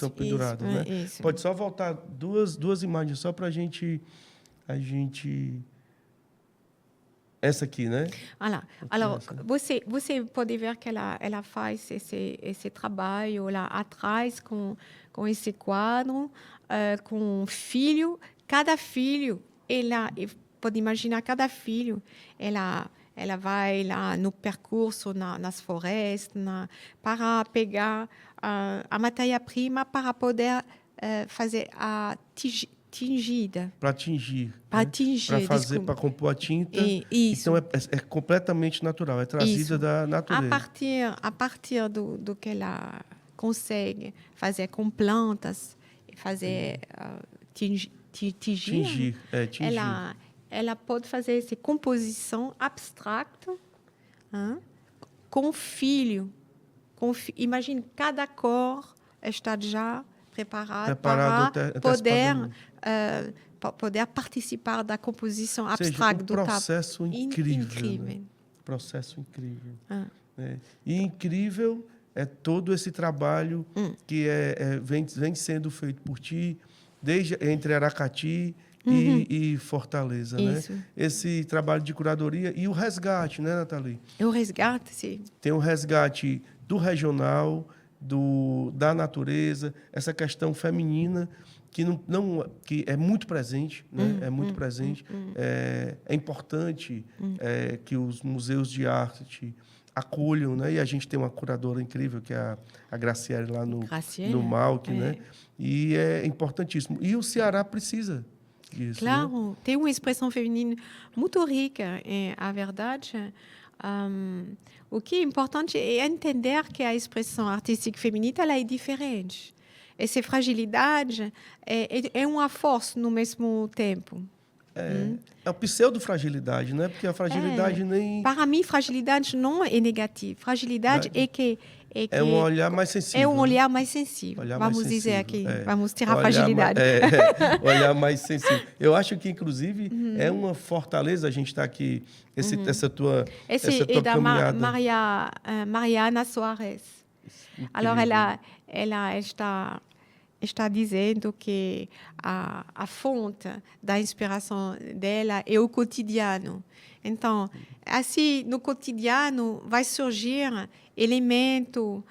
penduradas, isso, né? Isso. Pode só voltar duas imagens só para a gente... Essa aqui, né? Alors, você pode ver que ela faz esse trabalho lá atrás com esse quadro, com um filho. Cada filho, pode imaginar, cada filho, ela vai lá no percurso nas florestas para pegar a matéria-prima para poder fazer a tingida. Para tingir. Para né? tingir, para fazer, para compor a tinta. Isso. Então, é completamente natural, é trazida Isso. da natureza. A partir do que ela consegue fazer com plantas, fazer tingir. Tingir. Ela pode fazer essa composição abstrata com filho. Imagine, cada cor está já preparado para poder participar da composição abstrata do processo incrível. Né? Processo incrível. E incrível é todo esse trabalho que vem sendo feito por ti, desde entre Aracati e Fortaleza, Isso. né? Esse trabalho de curadoria e o resgate, né, Nathalie? O resgate, sim. Tem o resgate do regional, da natureza, essa questão feminina que é muito presente, né? É muito presente. É importante que os museus de arte acolham, né? E a gente tem uma curadora incrível, que é a Graciele, lá no MAUC, né? E é importantíssimo. E o Ceará precisa disso. Claro, né? Tem uma expressão feminina muito rica, a verdade. O que é importante é entender que a expressão artística feminina ela é diferente. Essa fragilidade é uma força no mesmo tempo. É a pseudo-fragilidade, né? Porque a fragilidade nem... Para mim, fragilidade não é negativa. Fragilidade é um olhar mais sensível. É um olhar mais sensível. Vamos dizer aqui, vamos tirar a fragilidade. Olhar mais sensível. Eu acho que, inclusive, é uma fortaleza a gente estar aqui, essa tua caminhada. Mariana Soares. Alors, ela está dizendo que a fonte da inspiração dela é o cotidiano. Então, assim, no cotidiano vai surgir elemento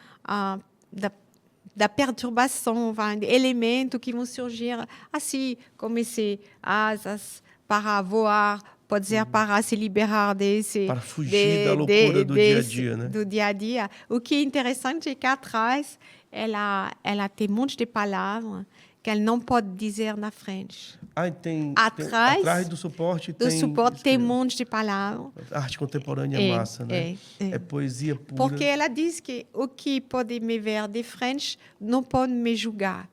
da perturbação, elementos que vão surgir assim, como esse asas para voar, pode ser para se liberar desse... Para fugir da loucura do dia a dia, né? Do dia a dia. O que é interessante é que atrás ela tem um monte de palavras que ela não pode dizer na frente. Atrás do suporte tem um monte de palavras. Arte contemporânea é massa, né? É poesia pura. Porque ela diz que o que pode me ver de frente não pode me julgar.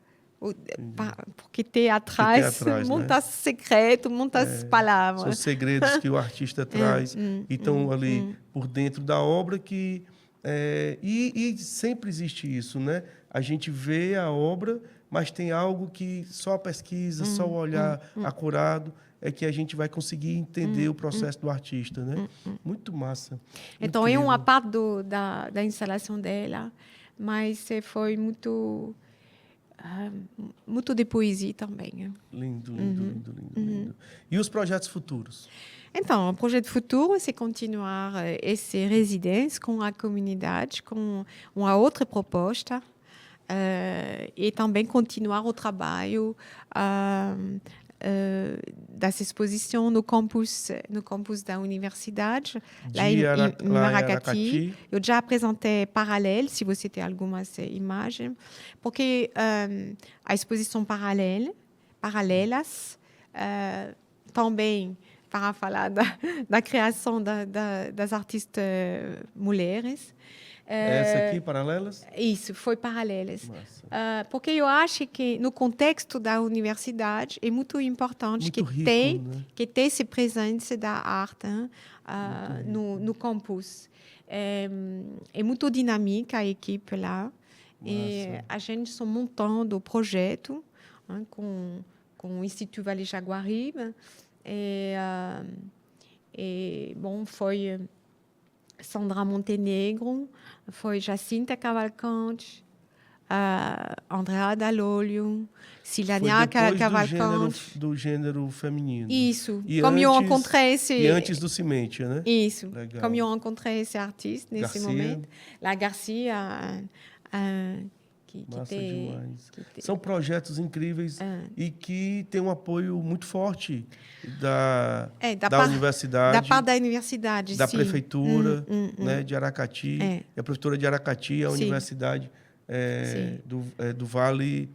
Porque tem atrás muitos segredos, muitas palavras. São segredos que o artista traz e estão ali por dentro da obra e sempre existe isso, né? A gente vê a obra, mas tem algo que só a pesquisa, só o olhar acurado é que a gente vai conseguir entender o processo do artista, né? Muito massa. Então, incrível. É uma parte da instalação dela, mas foi muito de poesia também. Lindo. E os projetos futuros? Então, o projeto futuro é continuar essa residência com a comunidade, com uma outra proposta, e também continuar o trabalho dessa exposição no campus da universidade, lá em Aracati. Eu já apresentei paralelo, se você tem algumas imagens, porque a exposição paralelas, também para falar da criação das artistas mulheres, Essa aqui, Paralelas? Isso, foi Paralelas. Porque eu acho que, no contexto da universidade, é muito importante muito rico, né? que tenha essa presença da arte no campus. É muito dinâmica a equipe lá. E a gente está montando o projeto com o Instituto Vale Jaguaribe. Bom, foi Sandra Montenegro, foi Jacinta Cavalcante, Andrea Dall'Olio, Silania Cavalcante. Do gênero feminino. Isso. Como eu encontrei E antes do Cimentia, né? Isso. Legal. Como eu encontrei esse artista nesse momento. La Garcia. Massa demais. São projetos incríveis e que têm um apoio muito forte da universidade. Da parte da universidade, da sim. prefeitura, né, de Aracati. E a prefeitura de Aracati, a universidade do Vale...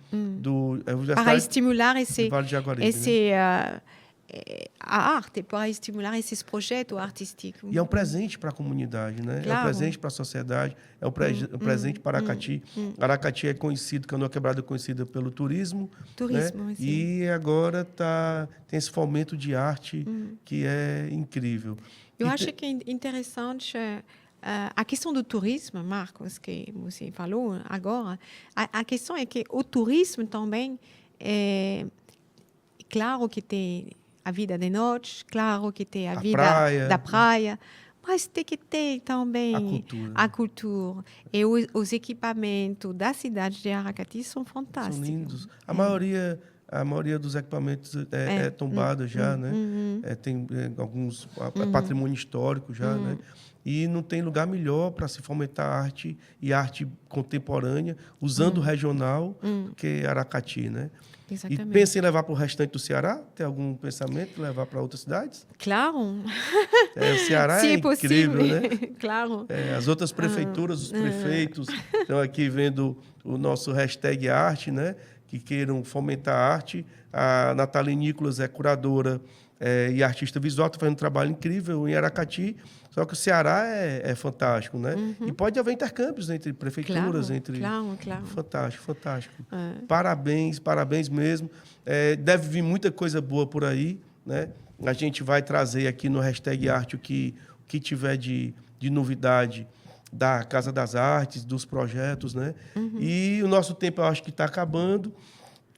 para estimular Vale de Jaguaribe, a arte, para estimular esses projetos artísticos. E é um presente para a comunidade, né? Claro. É um presente para a sociedade, é um presente para Aracati. Aracati é conhecido, Canoa Quebrada é conhecida pelo turismo. Né? E agora tem esse fomento de arte que é incrível. Eu acho que é interessante a questão do turismo, Marcos, que você falou agora. A questão é que o turismo também claro que tem a vida de noite, claro que tem a vida da praia, mas tem que ter também a cultura. E os equipamentos da cidade de Aracati são fantásticos. São lindos. A maioria dos equipamentos é tombada já, né? Tem alguns patrimônio histórico já, né? E não tem lugar melhor para se fomentar arte e arte contemporânea, usando o regional, que é Aracati, né? Exatamente. E pensa em levar para o restante do Ceará? Tem algum pensamento de levar para outras cidades? Claro. O Ceará é incrível, né? Claro. As outras prefeituras, os prefeitos estão aqui vendo o nosso #arte, né? Que queiram fomentar a arte. A Nathalie Nicolas é curadora e artista visual, está fazendo um trabalho incrível em Aracati. Só que o Ceará é fantástico, né? E pode haver intercâmbios entre prefeituras, Claro. Fantástico. Parabéns mesmo. Deve vir muita coisa boa por aí, né? A gente vai trazer aqui no #arte o que tiver de novidade da Casa das Artes, dos projetos, né? E o nosso tempo, eu acho que está acabando.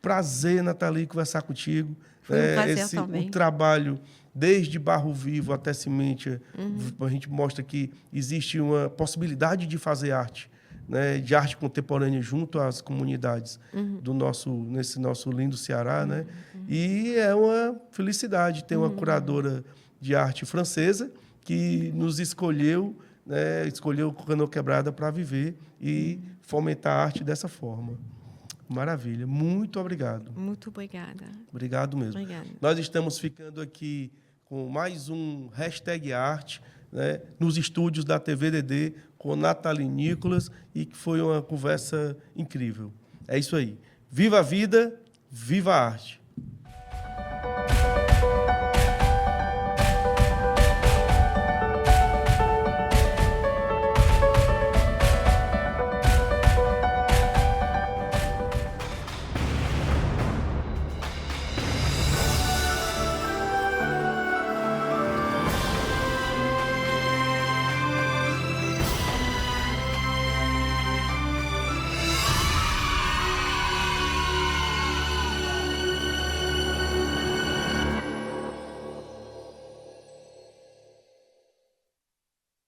Prazer, Nathalie, conversar contigo. Foi um prazer também. O trabalho, desde Barro Vivo até Cimentia, a gente mostra que existe uma possibilidade de fazer arte, né, de arte contemporânea junto às comunidades nesse nosso lindo Ceará, né? E é uma felicidade ter uma curadora de arte francesa que nos escolheu, né, escolheu Canoa Quebrada para viver e fomentar a arte dessa forma. Maravilha. Muito obrigado. Muito obrigada. Obrigado mesmo. Obrigada. Nós estamos ficando aqui com mais um #arte, né, nos estúdios da TVDD com Nathalie Nicolas, e que foi uma conversa incrível. É isso aí. Viva a vida, viva a arte.